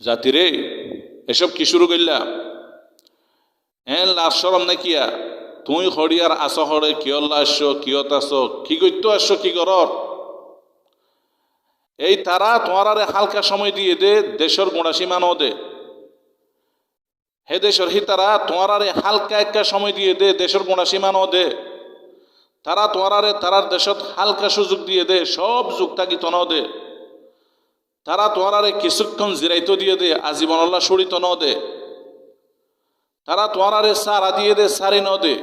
জাতিরে এসব কি শুরু করলা? লাশ সরম না কিয়া? তুই হরিয়ার আস হরে কিয়ল্লা আসছো, কিয়ত আসো, কি করতে আসছো, কি কর? এই তারা তোমার হালকা সময় দিয়ে দে, দেশের গোড়াসীমা ন দে। হে দেশের হি তারা তোমার হালকা একটা সময় দিয়ে দে, দেশের গোড়াসীমা ন দে। তারা তোমার তারার দেশত হালকা সুযোগ দিয়ে দে, সব যুগ থাকিত ন দে। তারা তোমার কিছুক্ষণ জিরাইতো দিয়ে দে, আজীবনল্লা সরিত ন দে। তারা তোমার সারা দিয়ে দে, সারি ন দে।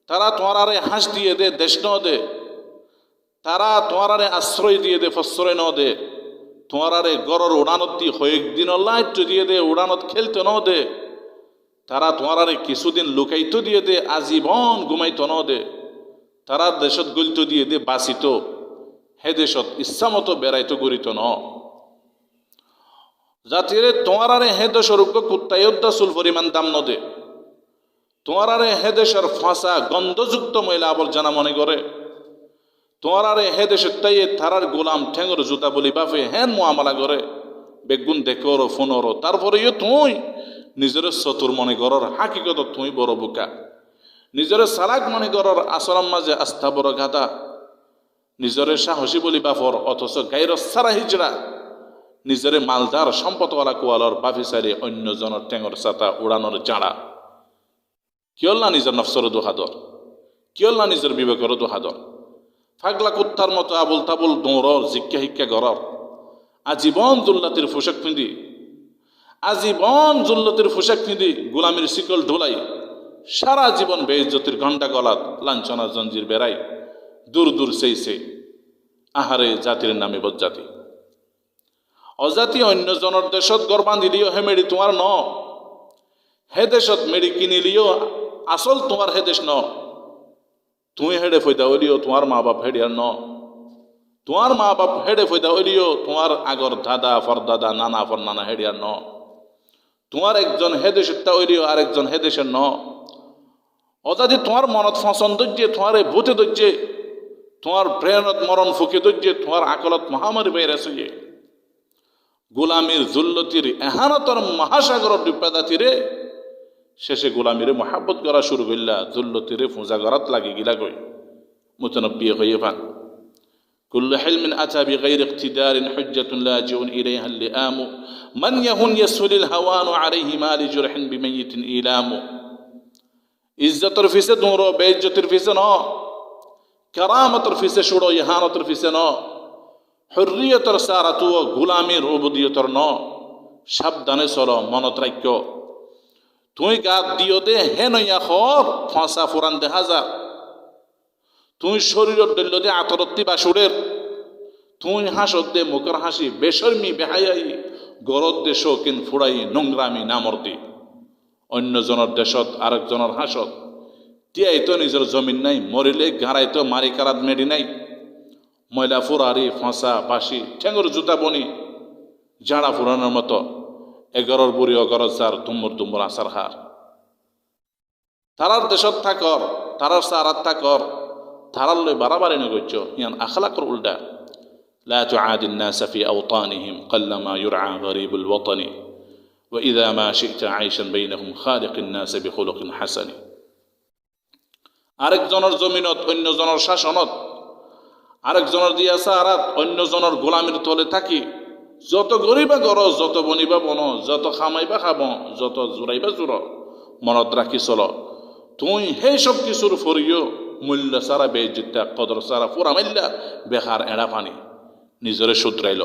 তারা তোমার হাঁস দিয়ে দে, দেশ ন দে। তারা তোমার আশ্রয় দিয়ে দে, প্রশ্রয় ন দে। তোমার গড়র উড়ানত কয়েকদিন লাইট দিয়ে দে, উড়ানত খেলতে ন দে। তারা তোমার কিছুদিন লুকাইতো দিয়ে দে, আজীবন ঘুমাইতো ন দে। তারা দেশত গলিত দিয়ে দে, বাঁচিত। হে দেশত ইচ্ছা মতো বেড়াইতো গড়িত ন। জাতির তোমার হে দেশের কুত্তায়ুদ্ধা চুল পরিমাণ দাম ন দে। তোমার হে দেশের ফাঁসা গন্ধযুক্ত ময়লা আবর্জনা মনে করে। তোমার হে দেশের তাই তারার গোলাম ঠেঙর জুতা বলি বাপে হেন মোয়ামলা করে। বেগুন দেখো ফোনরো, তারপরে তুই নিজের চতুর মনে করর, হাকিকত তুই বড় বোকা। নিজের সালাক মনে করর, আসলাম মাঝে আস্থা বড় গাদা। নিজের সাহসী বলি বাপর, অথচ গাইর সারা হিজড়া। নিজের মালদার সম্পদওয়ালা কোয়ালর বাফিসারি অন্যজনের ঠেঙর ছাতা উড়ানোর জাড়া। কিয়ল্লা নিজের নফসর দোহাদর, কিয়ল্লা নিজের বিবেকের দোহাদর। ফাগলা কুত্তার মতো আবুল তাবুল দৌড়র, জিজ্ঞা হিক্কা গরর। আজীবন জুল্লাতির পোশাক পিঁধি, আজীবন জুল্লতির পোশাক পিঁধি, গোলামির শিকল ঢোলাই। সারা জীবন বেইজ্জতির ঘণ্টা গলাত, লাঞ্ছনা জঞ্জির বেড়াই। দূর দূর সেই আহারে জাতির নামে বজ্জাতি। অজাতি অন্যজনের দেশত গড় বান্ধিলিও হে মেড়ি তোমার ন। হে দেশত মেড়ি কিনিলিও আসল তোমার হে দেশ ন। তুই হেডে ফয়দা হইলিও তোমার মা বাপ হেডিয়ার ন। তোমার মা বাপ হেডে ফয়দা হইলিও তোমার আগর দাদা ফরদাদা নানা ফর নানা হেডিয়ার ন। তোমার একজন হে দেশেরটা হইলিও আর একজন হে দেশের ন। অজাতি তোমার মনত ফসন দৈর্যে, তোমার ভূতে দৈর্যে, তোমার ব্রেনত মরণ ফুকে দৈর্যে, তোমার আকলত মহামারী বাইরে শুয়ে। গোলামির জুল্লতির এহানতর মহাসাগর ডিপ্পাদা তীরে শেষে গোলামিরে মহাব্বত করা শুরু করলা। জুল্লতিরে ফুঁজা গড়াত লাগে গিলা কই মুতনব্বি হয়ে পান। কুল্লু হিলমিন আতা বিগাইরি ইকতিদারিন হুজ্জাতুন লাজিউন ইলাইহা লিআমু মান ইয়াহুন ইয়াসুলিল হাওয়ানু আলাইহি মালি জুরহিন বিমাইয়িতিন ইলামু। ইজ্জতের ফিসে দৌড়ো, বেইজ্জতির ফিসে ন। কারামতের ফিসে ছুড়ো, ইহানতের ফিসে ন। হরিয়তর সারা তু, গুলামির উবুদিয়তর ন। সাবধানে চলো, মনত রাখ্য। তুই গাত দিও দে হে নইয়া খর, ফাঁসা ফুরান দে হাজার। তুই শরীরত দল্য দে আতরত্তি বাসুরের। তুই হাসত দে মুখের হাসি বেশর্মি বেহায়াই। গরত দে শৌকিন ফুড়াই নোংরামি নামর্দি। অন্যজনের দেশত আরেকজনের হাসত। তিয়াই তো নিজের জমিন নাই, মরিলে গাড়াই তো মারি কারাত মেডি নাই। ময়লা ফুরারি ফাঁসা বাসি ঠেঙর জুতা বনি জাড়া ফুরানোর মতো। এগরর বুড়ি অগরজ যার দুম্বর দুম্বর আসার হার। তারার দেশত থাকর, তারার সারাত থাকর, তারার লই বাড়াবাড়ি নগর্য ইয়ান আখলাকর উল্টা। لا تعادي الناس في أوطانهم قلما يرعى غريب الوطن وإذا ما شئت عيشا بينهم خالق الناس بخلق حسن। আরেকজনের জমিনত অন্যজনের শাসনত, আরেকজনের দিয়া সারাত অন্যজনের গোলামির তলে থাকি। যত গরিবা গর, যত বনিবা বন, যত খামাইবা খাব, যত জোরাইবা জোর, মনত রাখি চল। তুই সেই সব কিছুর ফরিও মূল্য সারা বেইজ্জতা কদর সারা পুরা মাইল্লা বেকার এড়া পানি। নিজরে শুধরাইল,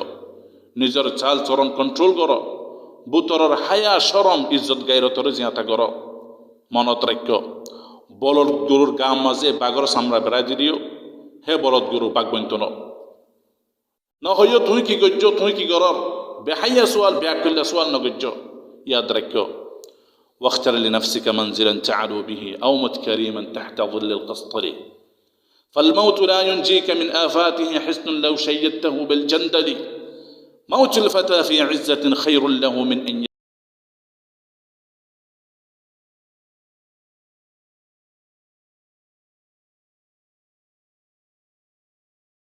নিজের চাল চরণ কন্ট্রোল কর। বুতরের হায়া সরম ইজ্জত গাইরতরে জিয়াতা কর। মনত রাখ্য, বলদ গরুর গাম মাঝে বাঘর চামড়া বেড়াই দিও। হে বলদ গরু বাঘ বন্ত নহইও তুই কি গজ্য, তুই কি কর। বেহাইয়া সোয়াল ব্যাগ করলে সোয়াল নগজ্য। ইয়াদ রাখ্য, واختر لنفسك منزلا تعلو به أو مت كريما تحت ظل القسطر فالموت لا ينجيك من آفاته حسن لو شيدته بالجندل موت الفتى في عزة خير له من أن